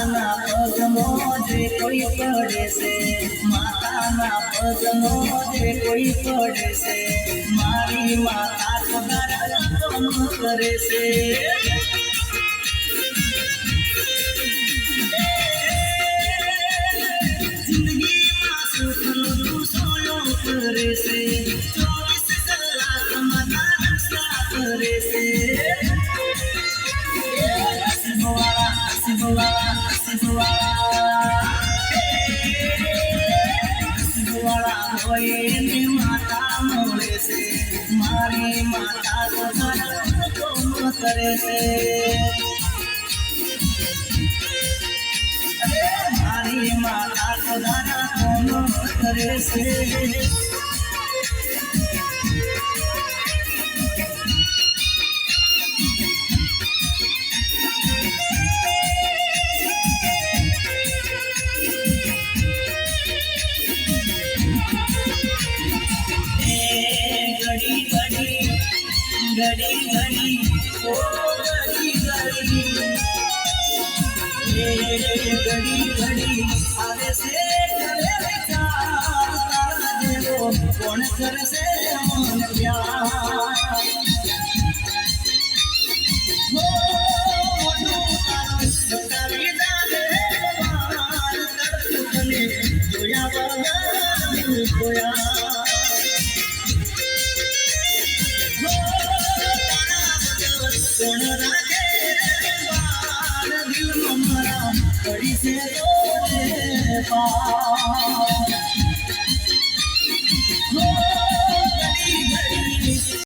માતાના પગમાં જે કોઈ પડે છે, માતાના પગમાં જે કોઈ પડે છે, મારી માતા સદારા કામ કરે છે. જિંદગીમાં સુખનો તું સોયો કરે છે, 24 કલાક માતા રક્ષા કરે છે. માતા મળે છે, મારી માતા તો કરે છે, મારી માતા તો કરે છે. ઘડી ઘડી ઓ ઘડી ઘડી ઘડી ઘડી આવે છે ઘરે વિચાર તારા જેવો કોણ કરશે મન પ્યાર. હો મોટું તારું બતાવી દાને વાર તડતું તને જોયા વગર જોયા. કોણ રાખે બાર દિલમાં મારા પડી છે તો પાર.